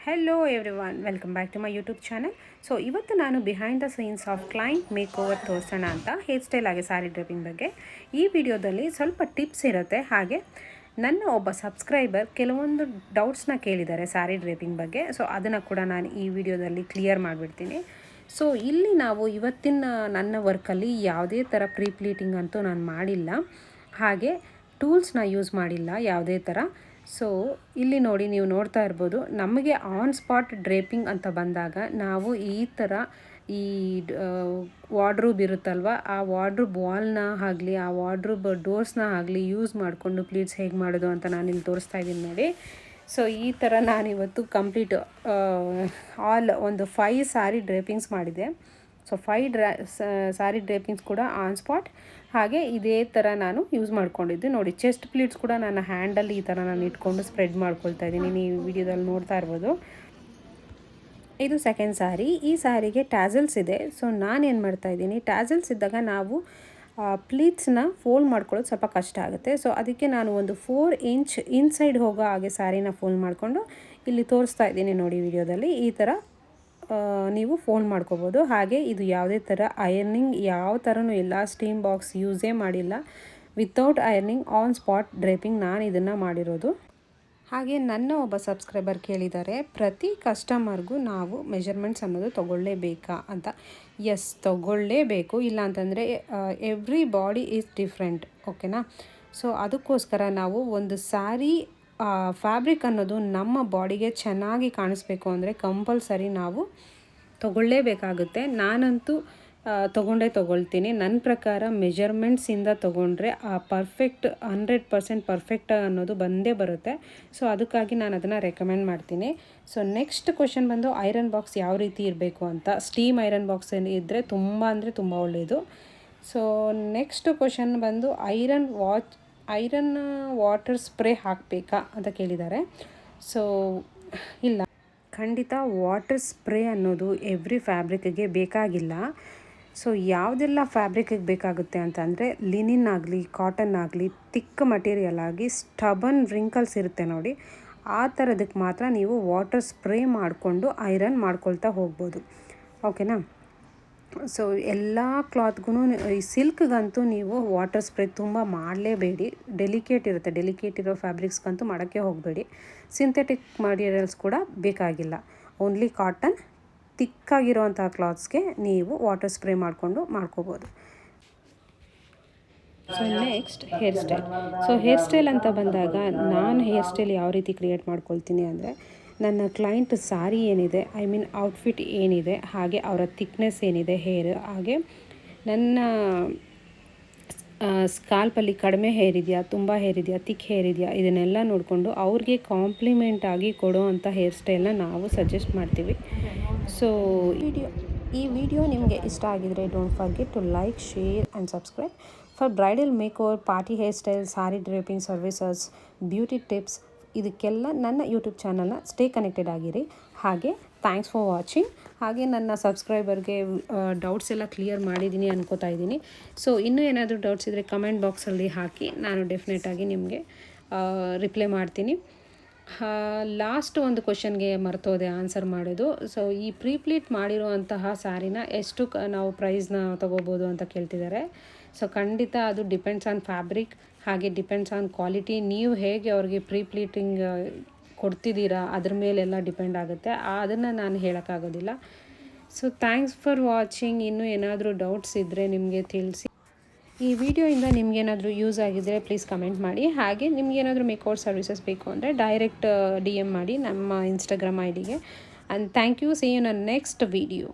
Hello everyone, welcome back to my YouTube channel. So ಇವತ್ತು ನಾನು behind the scenes of client makeover ತೋರಿಸೋಣ ಅಂತ hair style ಆಗಿ ಸಾರಿ ಡ್ರೆಪಿಂಗ್ ಬಗ್ಗೆ ಈ ವಿಡಿಯೋದಲ್ಲಿ ಸ್ವಲ್ಪ ಟಿಪ್ಸ್ ಇರುತ್ತೆ. ಹಾಗೆ ನನ್ನ ಒಬ್ಬ ಸಬ್ಸ್ಕ್ರೈಬರ್ ಕೆಲವೊಂದು ಡೌಟ್ಸ್ನ ಕೇಳಿದ್ದಾರೆ ಸಾರಿ ಡ್ರೆಪಿಂಗ್ ಬಗ್ಗೆ. ಸೊ ಅದನ್ನು ಕೂಡ ನಾನು ಈ ವಿಡಿಯೋದಲ್ಲಿ ಕ್ಲಿಯರ್ ಮಾಡಿಬಿಡ್ತೀನಿ. ಸೊ ಇಲ್ಲಿ ನಾವು ಇವತ್ತಿನ ನನ್ನ ವರ್ಕಲ್ಲಿ ಯಾವುದೇ ಥರ ಪ್ರೀ ಪ್ಲೀಟಿಂಗ್ ಅಂತೂ ನಾನು ಮಾಡಿಲ್ಲ, ಹಾಗೆ ಟೂಲ್ಸ್ನ ಯೂಸ್ ಮಾಡಿಲ್ಲ ಯಾವುದೇ ಥರ. ಸೊ ಇಲ್ಲಿ ನೋಡಿ, ನೀವು ನೋಡ್ತಾ ಇರ್ಬೋದು, ನಮಗೆ ಆನ್ ಸ್ಪಾಟ್ ಡ್ರೇಪಿಂಗ್ ಅಂತ ಬಂದಾಗ ನಾವು ಈ ಥರ ಈ ವಾರ್ಡ್ರೂಬ್ ಇರುತ್ತಲ್ವ, ಆ ವಾರ್ಡ್ರೂಬ್ ವಾಲ್ನ ಆಗಲಿ ಆ ವಾರ್ಡ್ರೂಬ್ ಡೋರ್ಸ್ನ ಆಗಲಿ ಯೂಸ್ ಮಾಡಿಕೊಂಡು ಪ್ಲೀಟ್ಸ್ ಹೇಗೆ ಮಾಡೋದು ಅಂತ ನಾನು ಇಲ್ಲಿ ತೋರಿಸ್ತಾ ಇದ್ದೀನಿ ನೋಡಿ. ಸೊ ಈ ಥರ ನಾನಿವತ್ತು ಕಂಪ್ಲೀಟ್ ಆಲ್ ಒಂದು 5 ಸಾರಿ ಡ್ರೇಪಿಂಗ್ಸ್ ಮಾಡಿದೆ. ಸೊ 5 ಸಾರಿ ಡ್ರೇಪಿಂಗ್ಸ್ ಕೂಡ ಆನ್ ಸ್ಪಾಟ್. ಹಾಗೆ ಇದೇ ಥರ ನಾನು ಯೂಸ್ ಮಾಡ್ಕೊಂಡಿದ್ದೆ ನೋಡಿ. ಚೆಸ್ಟ್ ಪ್ಲೀಟ್ಸ್ ಕೂಡ ನನ್ನ ಹ್ಯಾಂಡಲ್ಲಿ ಈ ಥರ ನಾನು ಇಟ್ಕೊಂಡು ಸ್ಪ್ರೆಡ್ ಮಾಡ್ಕೊಳ್ತಾ ಇದ್ದೀನಿ, ನೀವು ವಿಡಿಯೋದಲ್ಲಿ ನೋಡ್ತಾ ಇರ್ಬೋದು. ಇದು ಸೆಕೆಂಡ್ ಸಾರಿ. ಈ ಸಾರಿಗೆ ಟ್ಯಾಸಲ್ಸ್ ಇದೆ. ಸೊ ನಾನೇನು ಮಾಡ್ತಾಯಿದ್ದೀನಿ, ಟ್ಯಾಸಲ್ಸ್ ಇದ್ದಾಗ ನಾವು ಪ್ಲೀಟ್ಸ್ನ ಫೋಲ್ಡ್ ಮಾಡ್ಕೊಳ್ಳೋದು ಸ್ವಲ್ಪ ಕಷ್ಟ ಆಗುತ್ತೆ. ಸೊ ಅದಕ್ಕೆ ನಾನು ಒಂದು 4 ಇಂಚ್ ಇನ್ಸೈಡ್ ಹೋಗೋ ಹಾಗೆ ಸಾರಿನ ಫೋಲ್ಡ್ ಮಾಡಿಕೊಂಡು ಇಲ್ಲಿ ತೋರಿಸ್ತಾ ಇದ್ದೀನಿ ನೋಡಿ ವಿಡಿಯೋದಲ್ಲಿ. ಈ ಥರ ನೀವು ಫೋಲ್ಡ್ ಮಾಡ್ಕೋಬೋದು. ಹಾಗೆ ಇದು ಯಾವುದೇ ಥರ ಐರನಿಂಗ್ ಯಾವ ಥರನೂ ಇಲ್ಲ, ಸ್ಟೀಮ್ ಬಾಕ್ಸ್ ಯೂಸೇ ಮಾಡಿಲ್ಲ, without ironing on spot draping ನಾನು ಇದನ್ನು ಮಾಡಿರೋದು. ಹಾಗೆ ನನ್ನ ಒಬ್ಬ ಸಬ್ಸ್ಕ್ರೈಬರ್ ಕೇಳಿದ್ದಾರೆ, ಪ್ರತಿ ಕಸ್ಟಮರ್ಗೂ ನಾವು ಮೆಜರ್ಮೆಂಟ್ಸ್ ಅನ್ನೋದು ತೊಗೊಳ್ಳೇಬೇಕಾ ಅಂತ. ಎಸ್, ತೊಗೊಳ್ಳೇಬೇಕು. ಇಲ್ಲ ಅಂತಂದರೆ ಎವ್ರಿ ಬಾಡಿ ಈಸ್ ಡಿಫ್ರೆಂಟ್, ಓಕೆನಾ. ಸೊ ಅದಕ್ಕೋಸ್ಕರ ನಾವು ಒಂದು ಸ್ಯಾರಿ ಫ್ಯಾಬ್ರಿಕ್ ಅನ್ನೋದು ನಮ್ಮ ಬಾಡಿಗೆ ಚೆನ್ನಾಗಿ ಕಾಣಿಸ್ಬೇಕು ಅಂದರೆ ಕಂಪಲ್ಸರಿ ನಾವು ತೊಗೊಳ್ಳೇಬೇಕಾಗುತ್ತೆ. ನಾನಂತೂ ತೊಗೊಳ್ತೀನಿ. ನನ್ನ ಪ್ರಕಾರ ಮೆಜರ್ಮೆಂಟ್ಸಿಂದ ತೊಗೊಂಡ್ರೆ ಆ ಪರ್ಫೆಕ್ಟ್ 100% ಪರ್ಫೆಕ್ಟ್ ಅನ್ನೋದು ಬಂದೇ ಬರುತ್ತೆ. ಸೊ ಅದಕ್ಕಾಗಿ ನಾನು ಅದನ್ನು ರೆಕಮೆಂಡ್ ಮಾಡ್ತೀನಿ. ಸೊ ನೆಕ್ಸ್ಟ್ ಕ್ವೆಶನ್ ಬಂದು ಐರನ್ ಬಾಕ್ಸ್ ಯಾವ ರೀತಿ ಇರಬೇಕು ಅಂತ. ಸ್ಟೀಮ್ ಐರನ್ ಬಾಕ್ಸ್ ಇದ್ದರೆ ತುಂಬ ಅಂದರೆ ತುಂಬ ಒಳ್ಳೆಯದು. ಸೊ ನೆಕ್ಸ್ಟ್ ಕ್ವೆಶನ್ ಬಂದು ಐರನ್ ವಾಟರ್ ಸ್ಪ್ರೇ ಹಾಕಬೇಕಾ ಅಂತ ಕೇಳಿದ್ದಾರೆ. ಸೊ ಇಲ್ಲ, ಖಂಡಿತ ವಾಟರ್ ಸ್ಪ್ರೇ ಅನ್ನೋದು ಎವ್ರಿ ಫ್ಯಾಬ್ರಿಕ್ಗೆ ಬೇಕಾಗಿಲ್ಲ. ಸೊ ಯಾವುದೆಲ್ಲ ಫ್ಯಾಬ್ರಿಕ್ಗೆ ಬೇಕಾಗುತ್ತೆ ಅಂತಂದರೆ ಲಿನಿನ್ ಆಗಲಿ, ಕಾಟನ್ ಆಗಲಿ, ತಿಕ್ ಮಟೀರಿಯಲ್ ಆಗಿ ಸ್ಟಬನ್ ರಿಂಕಲ್ಸ್ ಇರುತ್ತೆ ನೋಡಿ, ಆ ಥರದಕ್ಕೆ ಮಾತ್ರ ನೀವು ವಾಟರ್ ಸ್ಪ್ರೇ ಮಾಡಿಕೊಂಡು ಐರನ್ ಮಾಡ್ಕೊಳ್ತಾ ಹೋಗ್ಬೋದು, ಓಕೆನಾ. ಸೊ ಎಲ್ಲ ಕ್ಲಾತ್ಗೂ, ಈ ಸಿಲ್ಕ್ಗಂತೂ ನೀವು ವಾಟರ್ ಸ್ಪ್ರೇ ತುಂಬ ಮಾಡಲೇಬೇಡಿ. ಡೆಲಿಕೇಟ್ ಇರೋ ಫ್ಯಾಬ್ರಿಕ್ಸ್ಗಂತೂ ಮಾಡೋಕ್ಕೆ ಹೋಗಬೇಡಿ. ಸಿಂಥೆಟಿಕ್ ಮಟೀರಿಯಲ್ಸ್ ಕೂಡ ಬೇಕಾಗಿಲ್ಲ. ಓನ್ಲಿ ಕಾಟನ್ ತಿಕ್ಕಾಗಿರೋವಂಥ ಕ್ಲಾತ್ಸ್ಗೆ ನೀವು ವಾಟರ್ ಸ್ಪ್ರೇ ಮಾಡ್ಕೋಬೋದು. So next hair style. So hair style ಅಂತ ಬಂದಾಗ ನಾನು ಹೇರ್ ಸ್ಟೈಲ್ ಯಾವ ರೀತಿ ಕ್ರಿಯೇಟ್ ಮಾಡ್ಕೊಳ್ತೀನಿ ಅಂದರೆ, ನನ್ನ ಕ್ಲೈಂಟ್ ಸಾರಿ ಏನಿದೆ, ಔಟ್ಫಿಟ್ ಏನಿದೆ, ಹಾಗೆ ಅವರ ಥಿಕ್ನೆಸ್ ಏನಿದೆ ಹೇರ್, ಹಾಗೆ ನನ್ನ ಸ್ಕಾಲ್ಪಲ್ಲಿ ಕಡಿಮೆ ಹೇರ್ ಇದೆಯಾ, ತುಂಬ ಹೇರ್ ಇದೆಯಾ, ಥಿಕ್ ಹೇರ್ ಇದೆಯಾ, ಇದನ್ನೆಲ್ಲ ನೋಡಿಕೊಂಡು ಅವ್ರಿಗೆ ಕಾಂಪ್ಲಿಮೆಂಟ್ ಆಗಿ ಕೊಡೋ ಅಂಥ ಹೇರ್ ಸ್ಟೈಲ್ನ ನಾವು ಸಜೆಸ್ಟ್ ಮಾಡ್ತೀವಿ. ಸೊ ಈ ವಿಡಿಯೋ ನಿಮಗೆ ಇಷ್ಟ ಆಗಿದರೆ don't forget to like, share and subscribe for bridal makeover, party hair style, sari draping services, beauty tips. ಇದಕ್ಕೆಲ್ಲ ನನ್ನ ಯೂಟ್ಯೂಬ್ ಚಾನಲ್ನ ಸ್ಟೇ ಕನೆಕ್ಟೆಡ್ ಆಗಿರಿ. ಹಾಗೆ ಥ್ಯಾಂಕ್ಸ್ ಫಾರ್ ವಾಚಿಂಗ್. ಹಾಗೆ ನನ್ನ ಸಬ್ಸ್ಕ್ರೈಬರ್ಗೆ ಡೌಟ್ಸ್ ಎಲ್ಲ ಕ್ಲಿಯರ್ ಮಾಡಿದ್ದೀನಿ ಅನ್ಕೋತಾ ಇದ್ದೀನಿ. ಸೊ ಇನ್ನೂ ಏನಾದರೂ ಡೌಟ್ಸ್ ಇದ್ದರೆ ಕಮೆಂಟ್ ಬಾಕ್ಸಲ್ಲಿ ಹಾಕಿ, ನಾನು ಡೆಫಿನೆಟಾಗಿ ನಿಮಗೆ ರಿಪ್ಲೈ ಮಾಡ್ತೀನಿ. ಲಾಸ್ಟ್ ಒಂದು ಕ್ವೆಶನ್ಗೆ ಮರ್ತೋದೆ ಆನ್ಸರ್ ಮಾಡೋದು. ಸೊ ಈ ಪ್ರೀಪ್ಲೀಟ್ ಮಾಡಿರುವಂತಹ ಸ್ಯಾರಿನ ಎಷ್ಟು ನಾವು ಪ್ರೈಸ್ನ ತೊಗೋಬೋದು ಅಂತ ಕೇಳ್ತಿದ್ದಾರೆ. ಸೊ ಖಂಡಿತ ಅದು ಡಿಪೆಂಡ್ಸ್ ಆನ್ ಫ್ಯಾಬ್ರಿಕ್, ಹಾಗೆ ಡಿಪೆಂಡ್ಸ್ ಆನ್ ಕ್ವಾಲಿಟಿ. ನೀವು ಹೇಗೆ ಅವ್ರಿಗೆ ಪ್ರೀಪ್ಲೀಟಿಂಗ್ ಕೊಡ್ತಿದ್ದೀರಾ ಅದ್ರ ಮೇಲೆಲ್ಲ ಡಿಪೆಂಡ್ ಆಗುತ್ತೆ, ಅದನ್ನು ನಾನು ಹೇಳೋಕ್ಕಾಗೋದಿಲ್ಲ. So thanks for watching. ಇನ್ನೂ ಏನಾದರೂ ಡೌಟ್ಸ್ ಇದ್ದರೆ ನಿಮಗೆ ತಿಳಿಸಿ. ಈ ವಿಡಿಯೋಯಿಂದ ನಿಮಗೇನಾದರೂ ಯೂಸ್ ಆಗಿದ್ದರೆ ಪ್ಲೀಸ್ ಕಮೆಂಟ್ ಮಾಡಿ. ಹಾಗೆ ನಿಮಗೇನಾದರೂ ಮೇಕ್ಓವರ್ ಸರ್ವಿಸಸ್ ಬೇಕು ಅಂದರೆ ಡೈರೆಕ್ಟ್ DM ಮಾಡಿ ನಮ್ಮ ಇನ್ಸ್ಟಾಗ್ರಾಮ್ ID ಗೆ. And thank you. See you in next video.